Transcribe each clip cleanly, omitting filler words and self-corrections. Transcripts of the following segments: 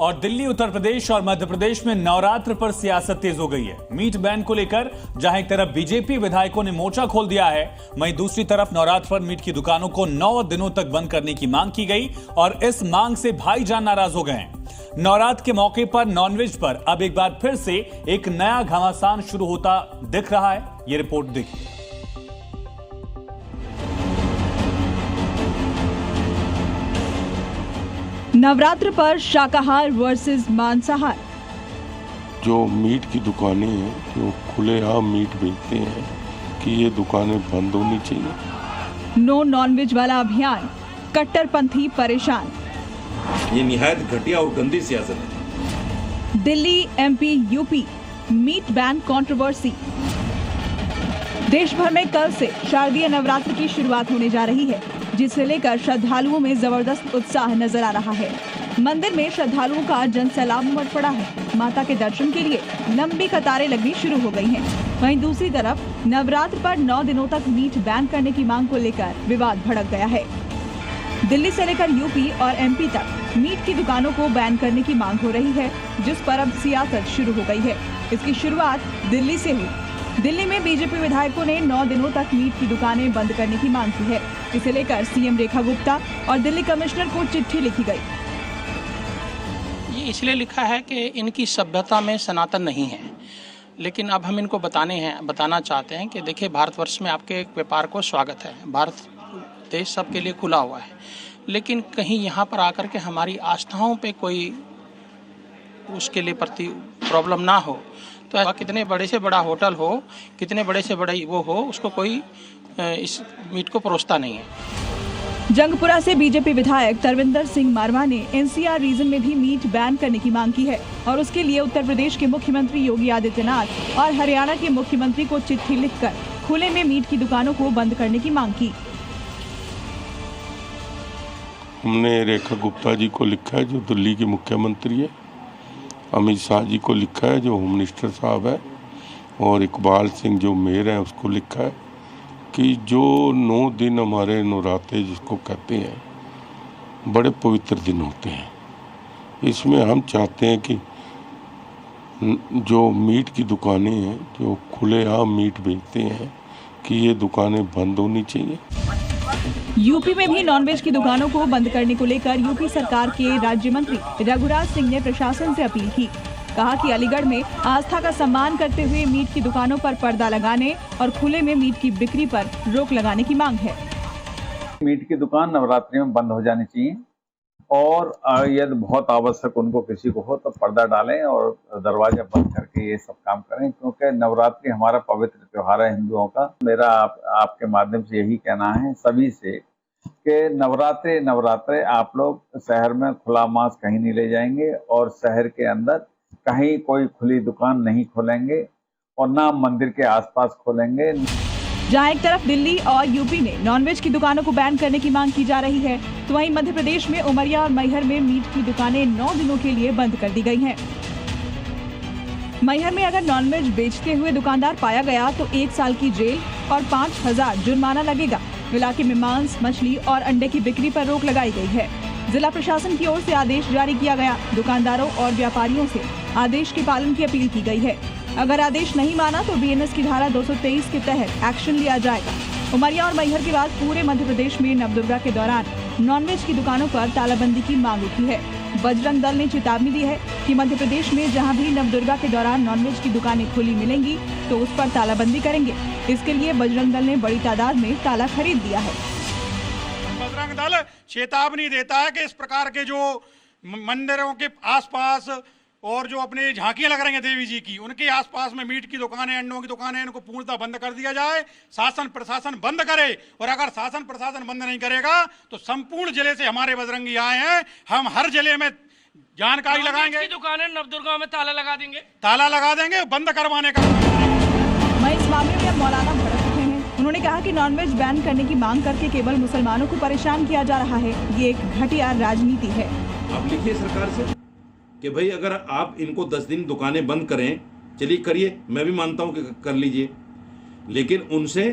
और दिल्ली, उत्तर प्रदेश और मध्य प्रदेश में नवरात्र पर सियासत तेज हो गई है। मीट बैन को लेकर जहां एक तरफ बीजेपी विधायकों ने मोर्चा खोल दिया है, वहीं दूसरी तरफ नवरात्र पर मीट की दुकानों को 9 दिनों तक बंद करने की मांग की गई और इस मांग से भाईजान नाराज हो गए हैं। नवरात्र के मौके पर नॉनवेज पर अब एक बार फिर से एक नया घमासान शुरू होता दिख रहा है। ये रिपोर्ट देखिए। नवरात्र पर शाकाहार वर्सेस मांसाहार। जो मीट की दुकानें हैं जो खुलेआम मीट बेचते हैं कि ये दुकानें बंद होनी चाहिए। नो नॉनवेज वाला अभियान, कट्टरपंथी परेशान। ये निहायत घटिया और गंदी सियासत है। Delhi, MP, UP meat ban controversy. देश भर में कल से शारदीय नवरात्र की शुरुआत होने जा रही है, जिसे लेकर श्रद्धालुओं में जबरदस्त उत्साह नजर आ रहा है। मंदिर में श्रद्धालुओं का जनसैलाब उमड़ पड़ा है। माता के दर्शन के लिए लंबी कतारें लगनी शुरू हो गई हैं। वहीं दूसरी तरफ नवरात्र पर 9 दिनों तक मीट बैन करने की मांग को लेकर विवाद भड़क गया है। दिल्ली से लेकर यूपी और एमपी तक मीट की दुकानों को बैन करने की मांग हो रही है, जिस पर अब सियासत शुरू हो गई है। इसकी शुरुआत दिल्ली से हुई। दिल्ली में बीजेपी विधायकों ने 9 दिनों तक मीट की दुकानें बंद करने की मांग की है। इसे लेकर सीएम रेखा गुप्ता और दिल्ली कमिश्नर को चिट्ठी लिखी गई। ये इसलिए लिखा है कि इनकी सभ्यता में सनातन नहीं है, लेकिन अब हम इनको बताना चाहते हैं कि देखिए, भारतवर्ष में आपके व्यापार को स्वागत है। भारत देश सबके लिए खुला हुआ है, लेकिन कहीं यहाँ पर आकर के हमारी आस्थाओं पे कोई उसके लिए प्रति प्रॉब्लम ना हो। तो कितने बड़े से बड़ा होटल हो, कितने बड़े से बड़ा वो हो, उसको कोई इस मीट को परोसता नहीं है। जंगपुरा से बीजेपी विधायक तरविंदर सिंह मारवा ने एनसीआर रीजन में भी मीट बैन करने की मांग की है और उसके लिए उत्तर प्रदेश के मुख्यमंत्री योगी आदित्यनाथ और हरियाणा के मुख्यमंत्री को चिट्ठी लिखकर खुले में मीट की दुकानों को बंद करने की मांग की। हमने रेखा गुप्ता जी को लिखा है, जो दिल्ली के मुख्यमंत्री है, अमित शाह जी को लिखा है, जो होम मिनिस्टर साहब है, और इकबाल सिंह जो मेयर हैं उसको लिखा है कि जो 9 दिन हमारे नवरात्रे जिसको कहते हैं बड़े पवित्र दिन होते हैं, इसमें हम चाहते हैं कि जो मीट की दुकानें हैं जो खुलेआम मीट बेचते हैं कि ये दुकानें बंद होनी चाहिए। यूपी में भी नॉनवेज की दुकानों को बंद करने को लेकर यूपी सरकार के राज्य मंत्री रघुराज सिंह ने प्रशासन से अपील की। कहा कि अलीगढ़ में आस्था का सम्मान करते हुए मीट की दुकानों पर पर्दा लगाने और खुले में मीट की बिक्री पर रोक लगाने की मांग है। मीट की दुकान नवरात्रि में बंद हो जानी चाहिए और यदि बहुत आवश्यक उनको किसी को हो तो पर्दा डालें और दरवाजा बंद करके ये सब काम करें, क्योंकि नवरात्रि हमारा पवित्र त्योहार है हिंदुओं का। मेरा आपके माध्यम से यही कहना है सभी से कि नवरात्रे आप लोग शहर में खुला मांस कहीं नहीं ले जाएंगे और शहर के अंदर कहीं कोई खुली दुकान नहीं खोलेंगे और ना मंदिर के आसपास खोलेंगे। जहां एक तरफ दिल्ली और यूपी में नॉनवेज की दुकानों को बैन करने की मांग की जा रही है, तो वहीं मध्य प्रदेश में उमरिया और मैहर में मीट की दुकानें 9 दिनों के लिए बंद कर दी गई हैं। मैहर में अगर नॉनवेज बेचते हुए दुकानदार पाया गया तो 1 साल की जेल और 5,000 जुर्माना लगेगा। इलाके में मांस, मछली और अंडे की बिक्री पर रोक लगाई गई है। जिला प्रशासन की ओर से आदेश जारी किया गया। दुकानदारों और व्यापारियों से आदेश के पालन की अपील की गई है। अगर आदेश नहीं माना तो बीएनएस की धारा 223 के तहत एक्शन लिया जाएगा। उमरिया और मैहर के बाद पूरे मध्य प्रदेश में नवदुर्गा के दौरान नॉनवेज की दुकानों पर तालाबंदी की मांग उठी है। बजरंग दल ने चेतावनी दी है कि मध्य प्रदेश में जहां भी नवदुर्गा के दौरान नॉनवेज की दुकानें खुली मिलेंगी तो उस पर तालाबंदी करेंगे। इसके लिए बजरंग दल ने बड़ी तादाद में ताला खरीद दिया है। बजरंग दल चेतावनी देता है कि इस प्रकार के जो मंदिरों के आसपास और जो अपने झांकियां लग रही हैं देवी जी की, उनके आसपास में मीट की दुकानें, अंडों की दुकानें, इनको पूर्णतः बंद कर दिया जाए। शासन प्रशासन बंद करे, और अगर शासन प्रशासन बंद नहीं करेगा तो संपूर्ण जिले से हमारे बजरंगी आए हैं, हम हर जिले में जानकारी लगाएंगे। दुकानें नवदुर्गा में ताला लगा देंगे, बंद करवाने का। मैं इस मामले में अब मौलाना भड़क चुके हैं। उन्होंने कहा कि नॉनवेज बैन करने की मांग करके केवल मुसलमानों को परेशान किया जा रहा है। ये एक घटिया राजनीति है। आप लिखिए सरकार से कि भाई अगर आप इनको 10 दिन दुकानें बंद करें, चलिए करिए, मैं भी मानता हूं कि कर लीजिए, लेकिन उनसे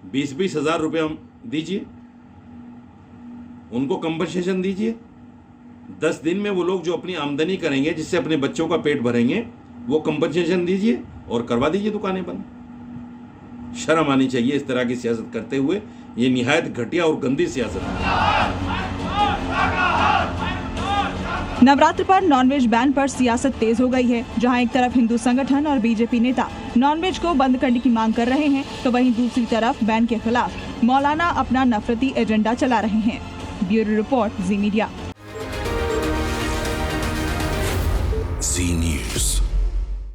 20-20 हज़ार रुपये हम दीजिए, उनको कंपनसेशन दीजिए। 10 दिन में वो लोग जो अपनी आमदनी करेंगे, जिससे अपने बच्चों का पेट भरेंगे, वो कंपनसेशन दीजिए और करवा दीजिए दुकानें बंद। शर्म आनी चाहिए इस तरह की सियासत करते हुए। ये निहायत घटिया और गंदी सियासत है। नवरात्र पर नॉनवेज बैन पर सियासत तेज हो गई है। जहां एक तरफ हिंदू संगठन और बीजेपी नेता नॉनवेज को बंद करने की मांग कर रहे हैं, तो वहीं दूसरी तरफ बैन के खिलाफ मौलाना अपना नफरती एजेंडा चला रहे हैं। ब्यूरो रिपोर्ट, जी मीडिया।